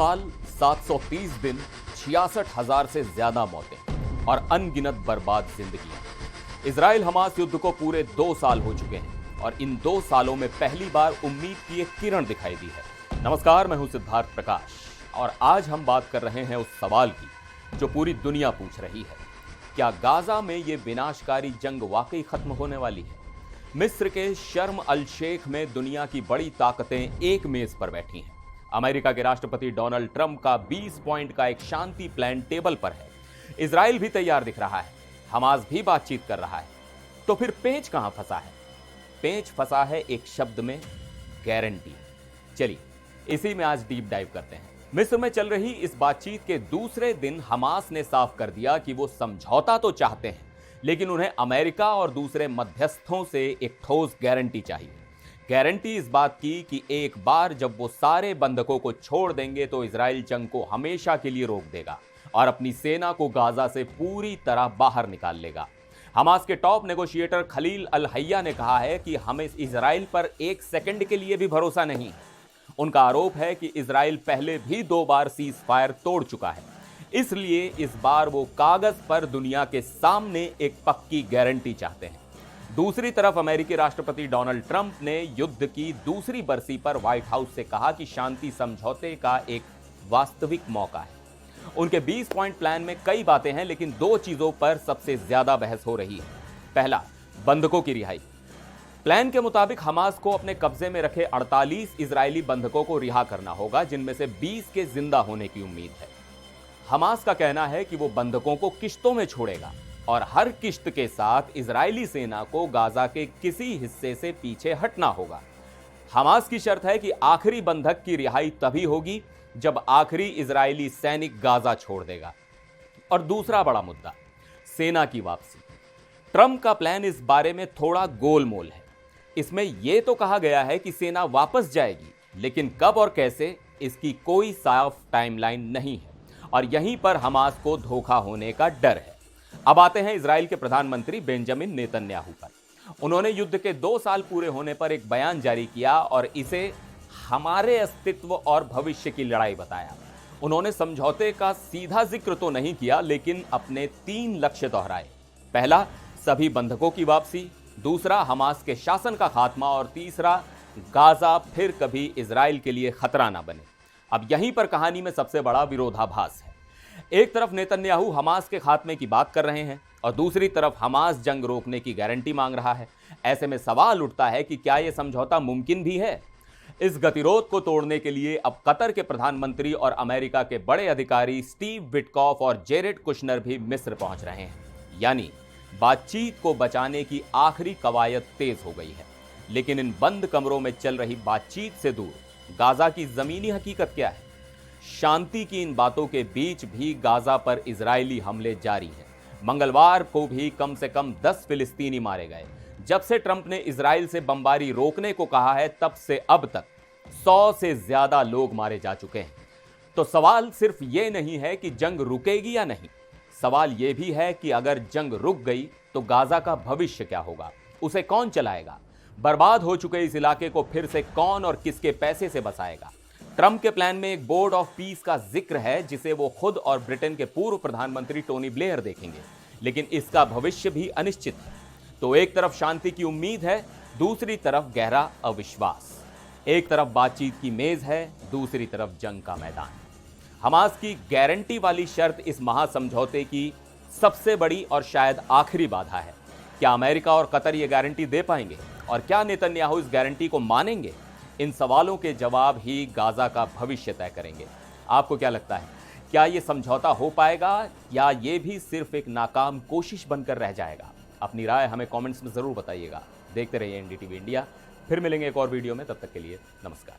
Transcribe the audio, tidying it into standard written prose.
साल, 730 दिन, 66,000 से ज्यादा मौतें और अनगिनत बर्बाद जिंदगियां। इजराइल हमास युद्ध को पूरे 2 साल हो चुके हैं और इन 2 सालों में पहली बार उम्मीद की एक किरण दिखाई दी है। नमस्कार, मैं हूं सिद्धार्थ प्रकाश और आज हम बात कर रहे हैं उस सवाल की जो पूरी दुनिया पूछ रही है। क्या गाजा में ये विनाशकारी जंग वाकई खत्म होने वाली है? मिस्र के शर्म अल शेख में दुनिया की बड़ी ताकतें एक मेज पर बैठी हैं। अमेरिका के राष्ट्रपति डोनाल्ड ट्रंप का 20 पॉइंट का एक शांति प्लान टेबल पर है। इजराइल भी तैयार दिख रहा है, हमास भी बातचीत कर रहा है। तो फिर पेंच कहां फंसा है? पेंच फंसा है एक शब्द में, गारंटी। चलिए इसी में आज डीप डाइव करते हैं। मिस्र में चल रही इस बातचीत के दूसरे दिन हमास ने साफ कर दिया कि वो समझौता तो चाहते हैं, लेकिन उन्हें अमेरिका और दूसरे मध्यस्थों से एक ठोस गारंटी चाहिए। गारंटी इस बात की कि एक बार जब वो सारे बंधकों को छोड़ देंगे तो इजराइल जंग को हमेशा के लिए रोक देगा और अपनी सेना को गाजा से पूरी तरह बाहर निकाल लेगा। हमास के टॉप नेगोशिएटर खलील अल हैया ने कहा है कि हमें इजराइल पर 1 सेकंड के लिए भी भरोसा नहीं है। उनका आरोप है कि इजराइल पहले भी 2 बार सीज फायर तोड़ चुका है, इसलिए इस बार वो कागज पर दुनिया के सामने एक पक्की गारंटी चाहते हैं। दूसरी तरफ अमेरिकी राष्ट्रपति डोनाल्ड ट्रंप ने युद्ध की दूसरी बरसी पर व्हाइट हाउस से कहा कि शांति समझौते का एक वास्तविक मौका है। उनके 20 पॉइंट प्लान में कई बातें हैं, लेकिन 2 चीजों पर सबसे ज्यादा बहस हो रही है। पहला, बंधकों की रिहाई। प्लान के मुताबिक हमास को अपने कब्जे में रखे 48 इजरायली बंधकों को रिहा करना होगा, जिनमें से 20 के जिंदा होने की उम्मीद है। हमास का कहना है कि वो बंधकों को किश्तों में छोड़ेगा और हर किश्त के साथ इजरायली सेना को गाजा के किसी हिस्से से पीछे हटना होगा। हमास की शर्त है कि आखिरी बंधक की रिहाई तभी होगी जब आखिरी इजरायली सैनिक गाजा छोड़ देगा। और दूसरा बड़ा मुद्दा, सेना की वापसी। ट्रंप का प्लान इस बारे में थोड़ा गोलमोल है। इसमें यह तो कहा गया है कि सेना वापस जाएगी, लेकिन कब और कैसे, इसकी कोई साफ टाइमलाइन नहीं है और यहीं पर हमास को धोखा होने का डर है। अब आते हैं इजराइल के प्रधानमंत्री बेंजामिन नेतन्याहू पर। उन्होंने युद्ध के 2 साल पूरे होने पर एक बयान जारी किया और इसे हमारे अस्तित्व और भविष्य की लड़ाई बताया। उन्होंने समझौते का सीधा जिक्र तो नहीं किया, लेकिन अपने 3 लक्ष्य दोहराए। पहला, सभी बंधकों की वापसी। दूसरा, हमास के शासन का खात्मा। और तीसरा, गाजा फिर कभी इजराइल के लिए खतरा ना बने। अब यहीं पर कहानी में सबसे बड़ा विरोधाभास है। एक तरफ नेतन्याहू हमास के खात्मे की बात कर रहे हैं और दूसरी तरफ हमास जंग रोकने की गारंटी मांग रहा है। ऐसे में सवाल उठता है कि क्या यह समझौता मुमकिन भी है? इस गतिरोध को तोड़ने के लिए अब कतर के प्रधानमंत्री और अमेरिका के बड़े अधिकारी स्टीव विटकॉफ और जेरेड कुशनर भी मिस्र पहुंच रहे हैं। यानी बातचीत को बचाने की आखिरी कवायद तेज हो गई है। लेकिन इन बंद कमरों में चल रही बातचीत से दूर गाजा की जमीनी हकीकत क्या है? शांति की इन बातों के बीच भी गाजा पर इजरायली हमले जारी हैं। मंगलवार को भी कम से कम 10 फिलिस्तीनी मारे गए। जब से ट्रंप ने इजराइल से बमबारी रोकने को कहा है, तब से अब तक 100 से ज्यादा लोग मारे जा चुके हैं। तो सवाल सिर्फ ये नहीं है कि जंग रुकेगी या नहीं, सवाल यह भी है कि अगर जंग रुक गई तो गाजा का भविष्य क्या होगा? उसे कौन चलाएगा? बर्बाद हो चुके इस इलाके को फिर से कौन और किसके पैसे से बसाएगा? ट्रंप के प्लान में एक बोर्ड ऑफ पीस का जिक्र है, जिसे वो खुद और ब्रिटेन के पूर्व प्रधानमंत्री टोनी ब्लेयर देखेंगे, लेकिन इसका भविष्य भी अनिश्चित है। तो एक तरफ शांति की उम्मीद है, दूसरी तरफ गहरा अविश्वास। एक तरफ बातचीत की मेज है, दूसरी तरफ जंग का मैदान। हमास की गारंटी वाली शर्त इस महासमझौते की सबसे बड़ी और शायद आखिरी बाधा है। क्या अमेरिका और कतर ये गारंटी दे पाएंगे और क्या नेतन्याहू इस गारंटी को मानेंगे? इन सवालों के जवाब ही गाजा का भविष्य तय करेंगे। आपको क्या लगता है, क्या ये समझौता हो पाएगा या ये भी सिर्फ एक नाकाम कोशिश बनकर रह जाएगा? अपनी राय हमें कमेंट्स में जरूर बताइए। देखते रहिए एनडीटीवी इंडिया। फिर मिलेंगे एक और वीडियो में, तब तक के लिए नमस्कार।